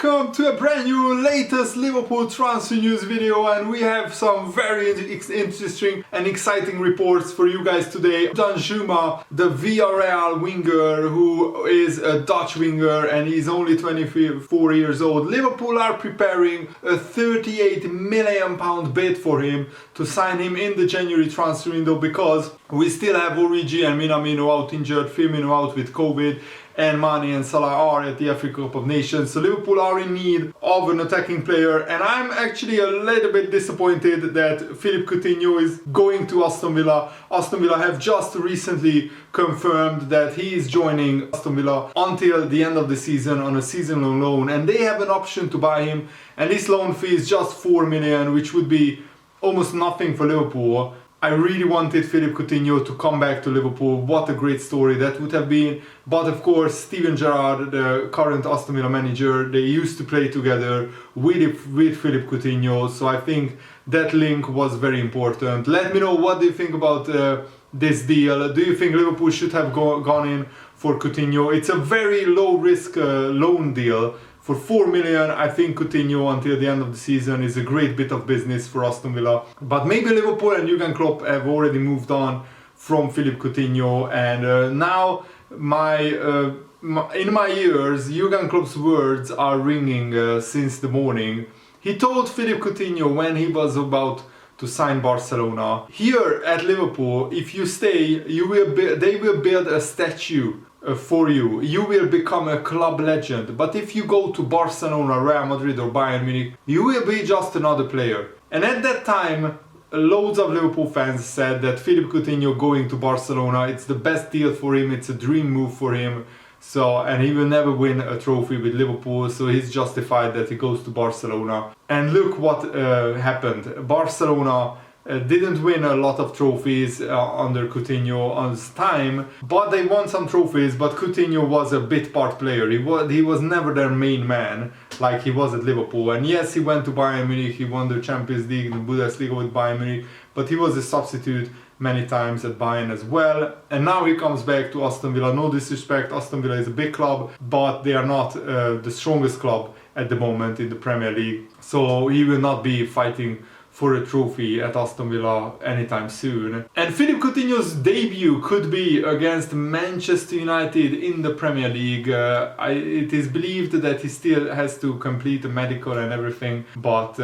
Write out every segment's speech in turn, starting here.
welcome to a brand new latest Liverpool transfer news video, and we have some very interesting and exciting reports for you guys today. Danjuma, the Villarreal winger, who is a Dutch winger and he's only 24 years old. Liverpool are preparing a £38 million bid for him to sign him in the January transfer window, because we still have Origi and Minamino out injured, Firmino out with COVID, and Mane and Salah are at the African Cup of Nations. So Liverpool are in need of an attacking player, and I'm actually a little bit disappointed that Philippe Coutinho is going to Aston Villa. Aston Villa have just recently confirmed that he is joining Aston Villa until the end of the season on a season-long loan, and they have an option to buy him, and this loan fee is just 4 million, which would be almost nothing for Liverpool. I really wanted Philippe Coutinho to come back to Liverpool. What a great story that would have been. But of course, Steven Gerrard, the current Aston Villa manager, they used to play together with Philippe Coutinho. So I think that link was very important. Let me know, what do you think about this deal? Do you think Liverpool should have gone in for Coutinho? It's a very low risk loan deal. For 4 million, I think Coutinho until the end of the season is a great bit of business for Aston Villa. But maybe Liverpool and Jurgen Klopp have already moved on from Philippe Coutinho, and now in my ears, Jurgen Klopp's words are ringing since the morning. He told Philippe Coutinho when he was about to sign Barcelona, here at Liverpool, if you stay, they will build a statue for you. You will become a club legend. But if you go to Barcelona, Real Madrid or Bayern Munich, you will be just another player. And at that time, loads of Liverpool fans said that Philippe Coutinho going to Barcelona, it's the best deal for him, it's a dream move for him. So, and he will never win a trophy with Liverpool, so he's justified that he goes to Barcelona. And look what happened. Barcelona didn't win a lot of trophies under Coutinho's time, but they won some trophies. But Coutinho was a bit part player. He was never their main man like he was at Liverpool. And yes, he went to Bayern Munich, he won the Champions League, the Bundesliga with Bayern Munich, but he was a substitute many times at Bayern as well. And now he comes back to Aston Villa. No disrespect, Aston Villa is a big club, but they are not the strongest club at the moment in the Premier League. So he will not be fighting for a trophy at Aston Villa anytime soon. And Philippe Coutinho's debut could be against Manchester United in the Premier League. It is believed that he still has to complete a medical and everything, but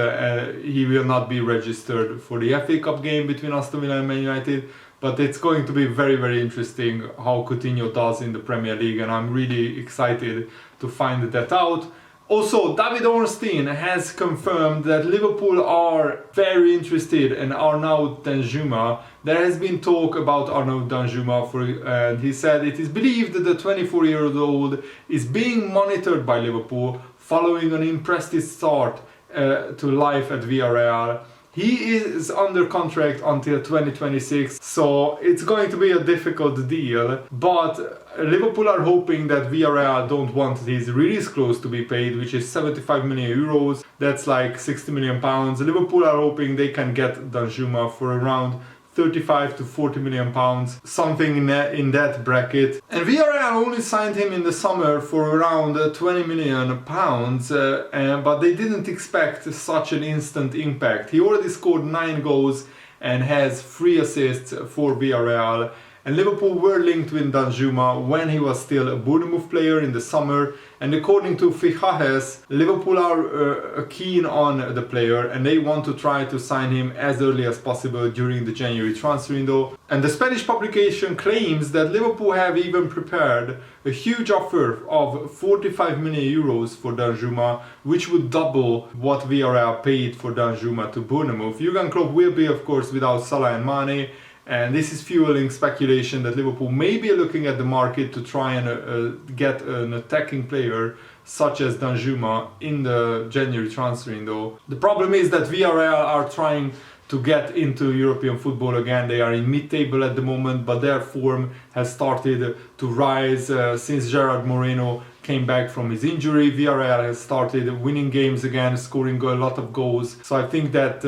he will not be registered for the FA Cup game between Aston Villa and Man United. But it's going to be very, very interesting how Coutinho does in the Premier League, and I'm really excited to find that out. Also, David Ornstein has confirmed that Liverpool are very interested in Arnaud Danjuma. There has been talk about Arnaud Danjuma, and he said it is believed that the 24-year-old is being monitored by Liverpool following an impressive start to life at Villarreal. He is under contract until 2026, so it's going to be a difficult deal, but Liverpool are hoping that Villarreal don't want his release clause to be paid, which is 75 million euros, that's like 60 million pounds. Liverpool are hoping they can get Danjuma for around 35 to 40 million pounds, something in that bracket. And Villarreal only signed him in the summer for around 20 million pounds, but they didn't expect such an instant impact. He already scored 9 goals and has 3 assists for Villarreal. And Liverpool were linked with Danjuma when he was still a Bournemouth player in the summer. And according to Fichajes, Liverpool are keen on the player and they want to try to sign him as early as possible during the January transfer window. And the Spanish publication claims that Liverpool have even prepared a huge offer of 45 million euros for Danjuma, which would double what Villarreal paid for Danjuma to Bournemouth. Jurgen Klopp will be, of course, without Salah and Mane. And this is fueling speculation that Liverpool may be looking at the market to try and get an attacking player such as Danjuma in the January transfer window. The problem is that Villarreal are trying to get into European football again. They are in mid-table at the moment, but their form has started to rise since Gerard Moreno came back from his injury. Villarreal has started winning games again, scoring a lot of goals. So I think that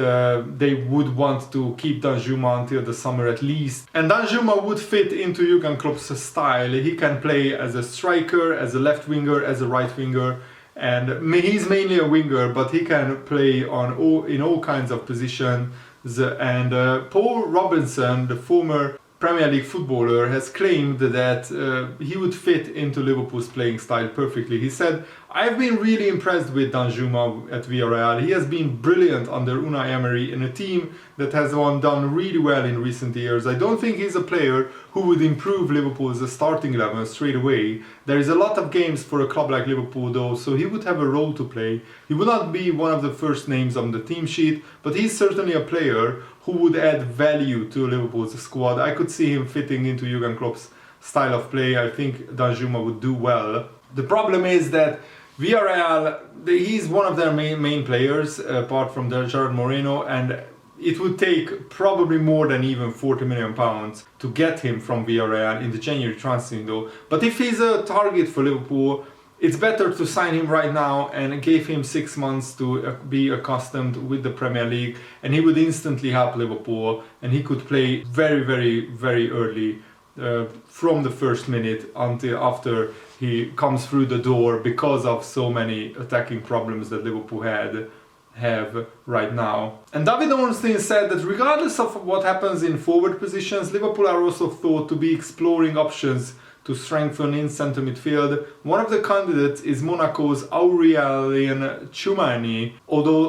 they would want to keep Danjuma until the summer at least. And Danjuma would fit into Jurgen Klopp's style. He can play as a striker, as a left winger, as a right winger. and he's mainly a winger, but he can play in all kinds of positions. And Paul Robinson, the former Premier League footballer, has claimed that he would fit into Liverpool's playing style perfectly. He said, "I've been really impressed with Danjuma at Villarreal. He has been brilliant under Unai Emery in a team that has done really well in recent years. I don't think he's a player who would improve Liverpool's starting 11 straight away. There is a lot of games for a club like Liverpool though, so he would have a role to play. He would not be one of the first names on the team sheet, but he's certainly a player who would add value to Liverpool's squad. I could see him fitting into Jurgen Klopp's style of play. I think Danjuma would do well." The problem is that Villarreal, he's one of their main players, apart from Gerard Moreno, and it would take probably more than even £40 million to get him from Villarreal in the January transfer window. But if he's a target for Liverpool, it's better to sign him right now and give him 6 months to be accustomed with the Premier League, and he would instantly help Liverpool, and he could play very, very, very early from the first minute until after he comes through the door, because of so many attacking problems that Liverpool have right now. And David Ornstein said that regardless of what happens in forward positions, Liverpool are also thought to be exploring options to strengthen in centre midfield. One of the candidates is Monaco's Aurélien Tchouameni, although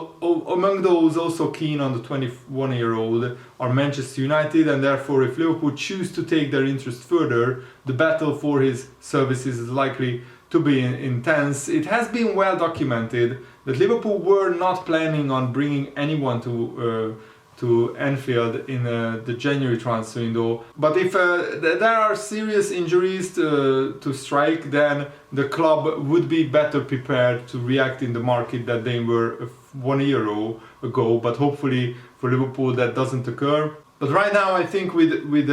among those also keen on the 21-year-old are Manchester United, and therefore if Liverpool choose to take their interest further, the battle for his services is likely to be intense. It has been well documented that Liverpool were not planning on bringing anyone to Anfield in the January transfer window. But if there are serious injuries to strike, then the club would be better prepared to react in the market than they were 1 year ago. But hopefully for Liverpool that doesn't occur. But right now I think with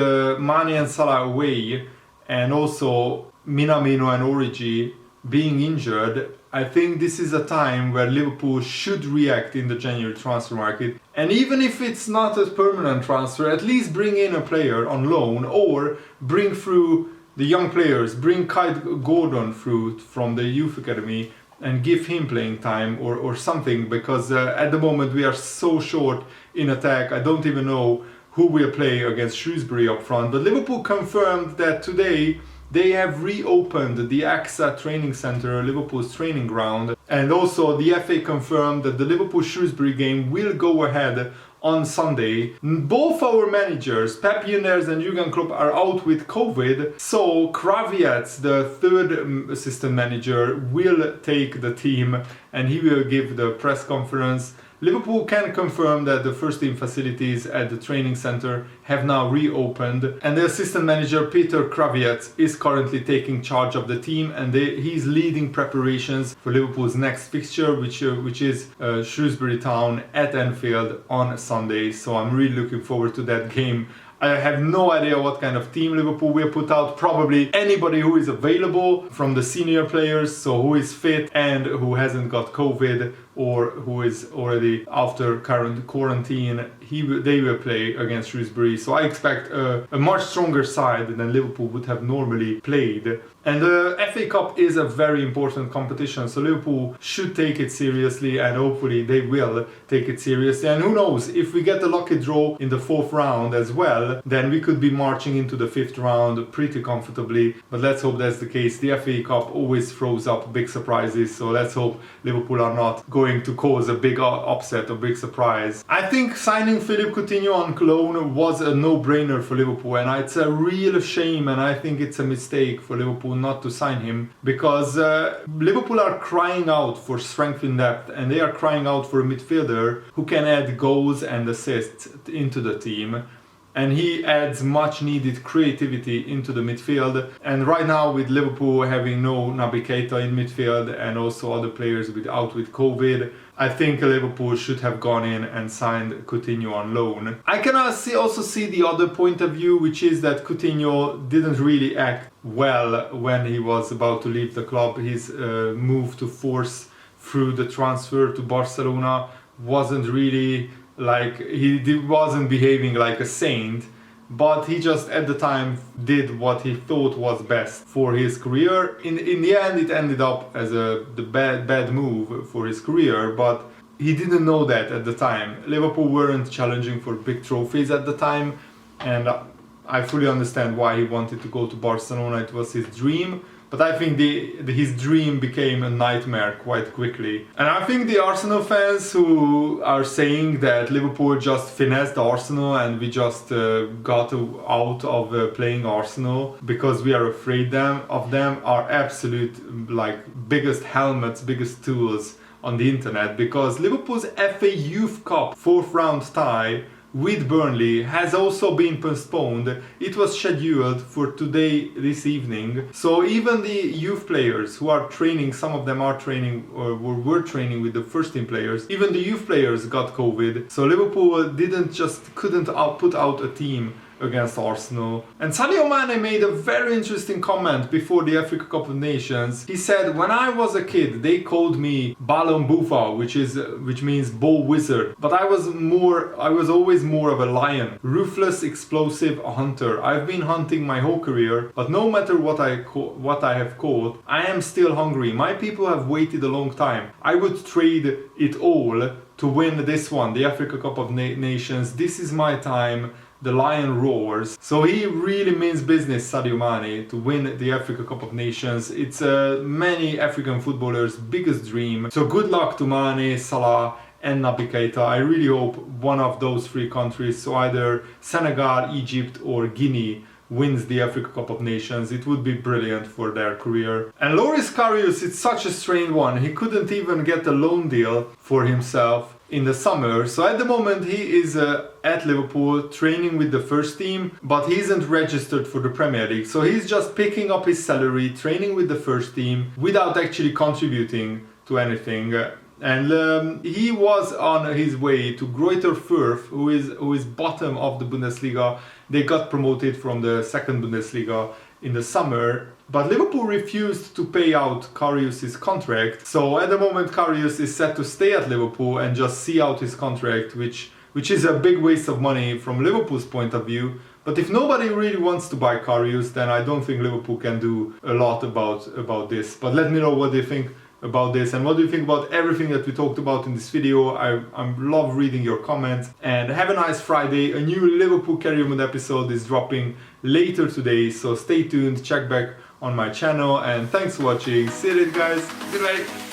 Mane and Salah away, and also Minamino and Origi being injured, I think this is a time where Liverpool should react in the January transfer market. And even if it's not a permanent transfer, at least bring in a player on loan, or bring through the young players, bring Kai Gordon through from the youth academy and give him playing time or something, because at the moment we are so short in attack. I don't even know who will play against Shrewsbury up front. But Liverpool confirmed that today they have reopened the AXA training centre, Liverpool's training ground, and also the FA confirmed that the Liverpool-Shrewsbury game will go ahead on Sunday. Both our managers, Pep Yilmaz and Jurgen Klopp, are out with COVID, so Kravets, the third assistant manager, will take the team and he will give the press conference. Liverpool can confirm that the first team facilities at the training centre have now reopened, and the assistant manager Peter Kravets is currently taking charge of the team, and he's leading preparations for Liverpool's next fixture, which is Shrewsbury Town at Anfield on Sunday. So I'm really looking forward to that game. I have no idea what kind of team Liverpool will put out. Probably anybody who is available from the senior players, so who is fit and who hasn't got COVID or who is already after current quarantine. They will play against Shrewsbury. So I expect a much stronger side than Liverpool would have normally played. And the FA Cup is a very important competition, so Liverpool should take it seriously, and hopefully they will take it seriously. And who knows, if we get the lucky draw in the 4th round as well, then we could be marching into the 5th round pretty comfortably. But let's hope that's the case. The FA Cup always throws up big surprises, so let's hope Liverpool are not going to cause a big upset or big surprise. I think signing Philippe Coutinho on loan was a no-brainer for Liverpool, and it's a real shame, and I think it's a mistake for Liverpool not to sign him, because Liverpool are crying out for strength in depth, and they are crying out for a midfielder who can add goals and assists into the team. And he adds much needed creativity into the midfield. And right now, with Liverpool having no Naby Keita in midfield and also other players out with COVID, I think Liverpool should have gone in and signed Coutinho on loan. I can also see the other point of view, which is that Coutinho didn't really act well when he was about to leave the club. His move to force through the transfer to Barcelona wasn't really like, he wasn't behaving like a saint, but he just at the time did what he thought was best for his career. In the end, it ended up as the bad move for his career, but he didn't know that at the time. Liverpool weren't challenging for big trophies at the time, and I fully understand why he wanted to go to Barcelona. It was his dream. But I think his dream became a nightmare quite quickly. And I think the Arsenal fans who are saying that Liverpool just finessed Arsenal and we just got out of playing Arsenal because we are afraid of them are absolute biggest helmets, biggest tools on the internet, because Liverpool's FA Youth Cup 4th round tie with Burnley has also been postponed. It was scheduled for today, this evening. So even the youth players who are training, some of them are training or were training with the first team players, even the youth players got COVID. So Liverpool couldn't put out a team against Arsenal. And Sadio Mane made a very interesting comment before the Africa Cup of Nations. He said, "When I was a kid, they called me Ballon Bouffon, which means ball wizard. But I was always more of a lion, ruthless, explosive hunter. I've been hunting my whole career, but no matter what I have caught, I am still hungry. My people have waited a long time. I would trade it all to win this one, the Africa Cup of Nations. This is my time. The lion roars." So he really means business, Sadio Mane, to win the Africa Cup of Nations. It's many African footballers' biggest dream. So good luck to Mane, Salah and Naby Keita. I really hope one of those three countries, so either Senegal, Egypt or Guinea, wins the Africa Cup of Nations. It would be brilliant for their career. And Loris Karius, it's such a strange one. He couldn't even get a loan deal for himself in the summer. So at the moment he is at Liverpool training with the first team, but he isn't registered for the Premier League. So he's just picking up his salary, training with the first team without actually contributing to anything. And he was on his way to Greuther Fürth, who is bottom of the Bundesliga. They got promoted from the second Bundesliga in the summer, but Liverpool refused to pay out Karius' contract. So at the moment Karius is set to stay at Liverpool and just see out his contract, which is a big waste of money from Liverpool's point of view. But if nobody really wants to buy Karius, then I don't think Liverpool can do a lot about this. But let me know what you think about this, and what do you think about everything that we talked about in this video. I love reading your comments, and have a nice Friday. A new Liverpool Career Mode episode is dropping later today, so stay tuned, check back on my channel, and thanks for watching. See you later guys, goodbye.